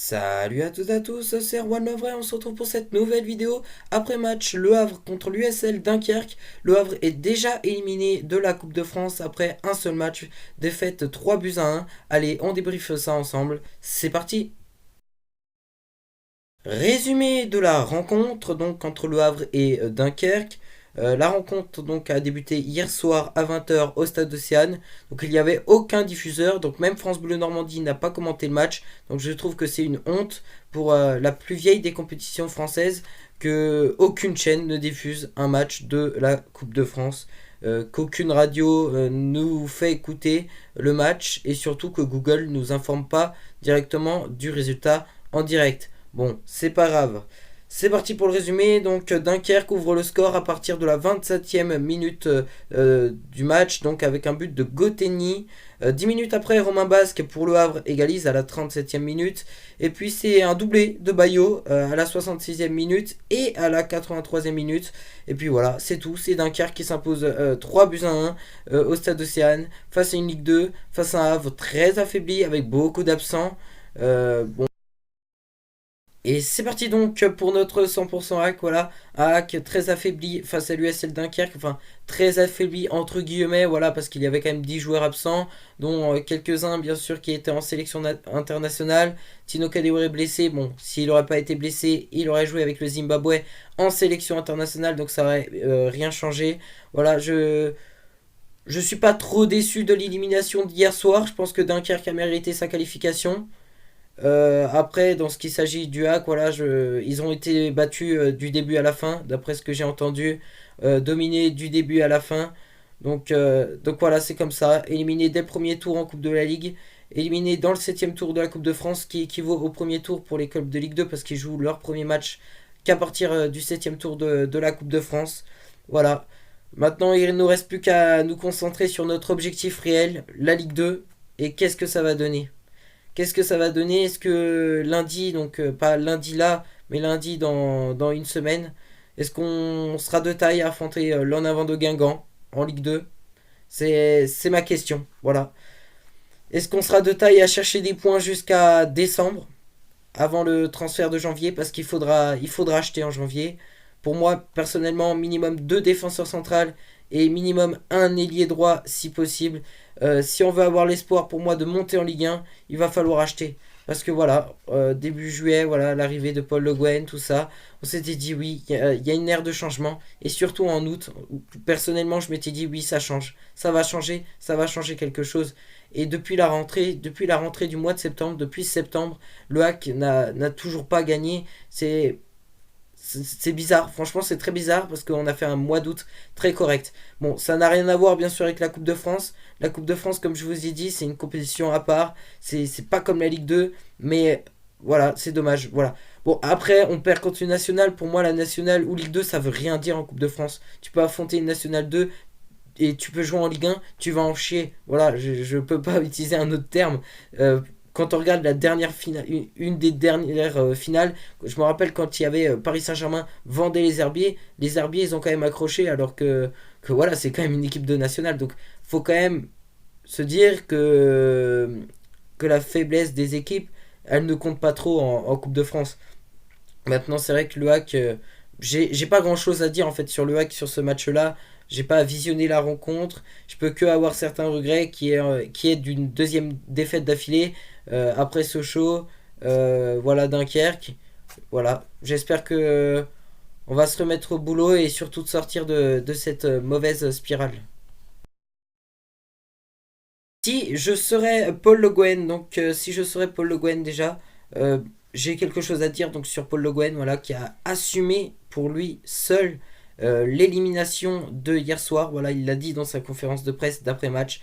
Salut à toutes et à tous, c'est Erwan Lovray, on se retrouve pour cette nouvelle vidéo. Après match, Le Havre contre l'USL Dunkerque. Le Havre est déjà éliminé de la Coupe de France après un seul match, défaite 3-1. Allez, on débriefe ça ensemble, c'est parti. Résumé de la rencontre donc entre Le Havre et Dunkerque. La rencontre donc a débuté hier soir à 20 h au stade Océane. Donc il n'y avait aucun diffuseur, donc même France Bleu Normandie n'a pas commenté le match. Donc je trouve que c'est une honte pour la plus vieille des compétitions françaises que aucune chaîne ne diffuse un match de la Coupe de France, qu'aucune radio nous fait écouter le match et surtout que Google nous informe pas directement du résultat en direct. Bon, c'est pas grave. C'est parti pour le résumé. Donc Dunkerque ouvre le score à partir de la 27e minute du match, donc avec un but de Goteni. 10 minutes après, Romain Basque pour le Havre égalise à la 37e minute. Et puis c'est un doublé de Bayo à la 66e minute et à la 83e minute. Et puis voilà, c'est tout. C'est Dunkerque qui s'impose 3-1 au stade Océane face à une Ligue 2, face à un Havre très affaibli avec beaucoup d'absents. Bon, et c'est parti donc pour notre 100% hack, voilà, un hack très affaibli face à l'USL Dunkerque, enfin très affaibli entre guillemets, voilà, parce qu'il y avait quand même 10 joueurs absents, dont quelques-uns bien sûr qui étaient en sélection internationale. Tino Kadewere est blessé, bon, s'il n'aurait pas été blessé, il aurait joué avec le Zimbabwe en sélection internationale, donc ça aurait rien changé. Voilà, je suis pas trop déçu de l'élimination d'hier soir, je pense que Dunkerque a mérité sa qualification. Après, dans ce qui s'agit du hack, voilà, ils ont été battus du début à la fin, d'après ce que j'ai entendu, dominés du début à la fin. Donc voilà, c'est comme ça. Éliminé dès le premier tour en Coupe de la Ligue, éliminé dans le septième tour de la Coupe de France, qui équivaut au premier tour pour les clubs de Ligue 2, parce qu'ils jouent leur premier match qu'à partir du septième tour de la Coupe de France. Voilà. Maintenant, il ne nous reste plus qu'à nous concentrer sur notre objectif réel, la Ligue 2, et qu'est-ce que ça va donner. Qu'est-ce que ça va donner? Est-ce que lundi, donc pas lundi là, mais lundi dans une semaine, est-ce qu'on sera de taille à affronter l'en avant de Guingamp en Ligue 2? C'est ma question. Voilà. Est-ce qu'on sera de taille à chercher des points jusqu'à décembre, avant le transfert de janvier? Parce qu'il faudra acheter en janvier. Pour moi, personnellement, minimum deux défenseurs centrales et minimum un ailier droit si possible. Si on veut avoir l'espoir pour moi de monter en Ligue 1, il va falloir acheter. Parce que voilà, début juillet, voilà, l'arrivée de Paul Le Guen, tout ça, on s'était dit oui, il y a une ère de changement. Et surtout en août, personnellement, je m'étais dit oui, ça change. Ça va changer quelque chose. Et depuis la rentrée du mois de septembre, depuis septembre, le hack n'a toujours pas gagné. C'est bizarre, franchement c'est très bizarre parce qu'on a fait un mois d'août très correct. Bon, ça n'a rien à voir bien sûr avec la Coupe de France. La Coupe de France, comme je vous ai dit, c'est une compétition à part. C'est pas comme la Ligue 2, mais voilà, c'est dommage. Voilà. Bon, après, on perd contre une nationale. Pour moi, la nationale ou Ligue 2, ça veut rien dire en Coupe de France. Tu peux affronter une nationale 2 et tu peux jouer en Ligue 1, tu vas en chier. Voilà, je peux pas utiliser un autre terme. Quand on regarde la dernière finale, une des dernières finales, je me rappelle quand il y avait Paris Saint-Germain vendait les Herbiers ils ont quand même accroché alors que voilà, c'est quand même une équipe de nationale. Donc faut quand même se dire que la faiblesse des équipes, elle ne compte pas trop en Coupe de France. Maintenant, c'est vrai que le hack, j'ai pas grand chose à dire en fait sur le hack sur ce match-là. J'ai pas visionné la rencontre. Je peux que avoir certains regrets qui est d'une deuxième défaite d'affilée après Sochaux, voilà Dunkerque. Voilà, j'espère que on va se remettre au boulot et surtout de sortir de cette mauvaise spirale. Si je serais Paul Le Guen, donc si je serais Paul Le Guen déjà, euh, j'ai quelque chose à dire donc sur Paul Le Guen, voilà, qui a assumé pour lui seul l'élimination de hier soir. Voilà, il l'a dit dans sa conférence de presse d'après-match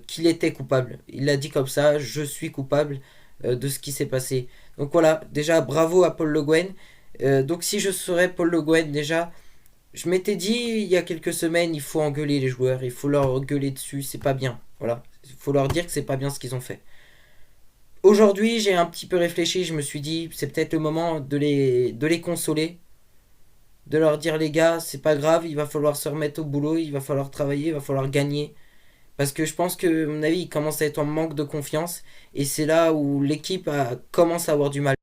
qu'il était coupable. Il l'a dit comme ça, je suis coupable de ce qui s'est passé. Donc voilà, déjà bravo à Paul Le Guen. Donc si je serais Paul Le Guen déjà, je m'étais dit il y a quelques semaines, il faut engueuler les joueurs, il faut leur gueuler dessus, c'est pas bien. Voilà, il faut leur dire que c'est pas bien ce qu'ils ont fait. Aujourd'hui, j'ai un petit peu réfléchi, je me suis dit c'est peut-être le moment de les consoler, de leur dire les gars, c'est pas grave, il va falloir se remettre au boulot, il va falloir travailler, il va falloir gagner. Parce que je pense que, à mon avis, il commence à être en manque de confiance. Et c'est là où l'équipe commence à avoir du mal.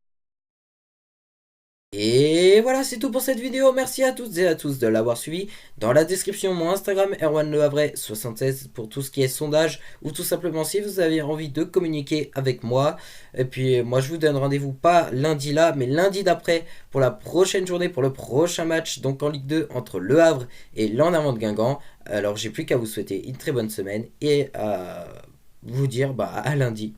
Et voilà, c'est tout pour cette vidéo. Merci à toutes et à tous de l'avoir suivi. Dans la description, mon Instagram, Erwan Le Havre 76 pour tout ce qui est sondage ou tout simplement si vous avez envie de communiquer avec moi. Et puis moi, je vous donne rendez-vous pas lundi là, mais lundi d'après pour la prochaine journée, pour le prochain match, donc en Ligue 2 entre Le Havre et l'En Avant de Guingamp. Alors j'ai plus qu'à vous souhaiter une très bonne semaine et à vous dire bah, à lundi.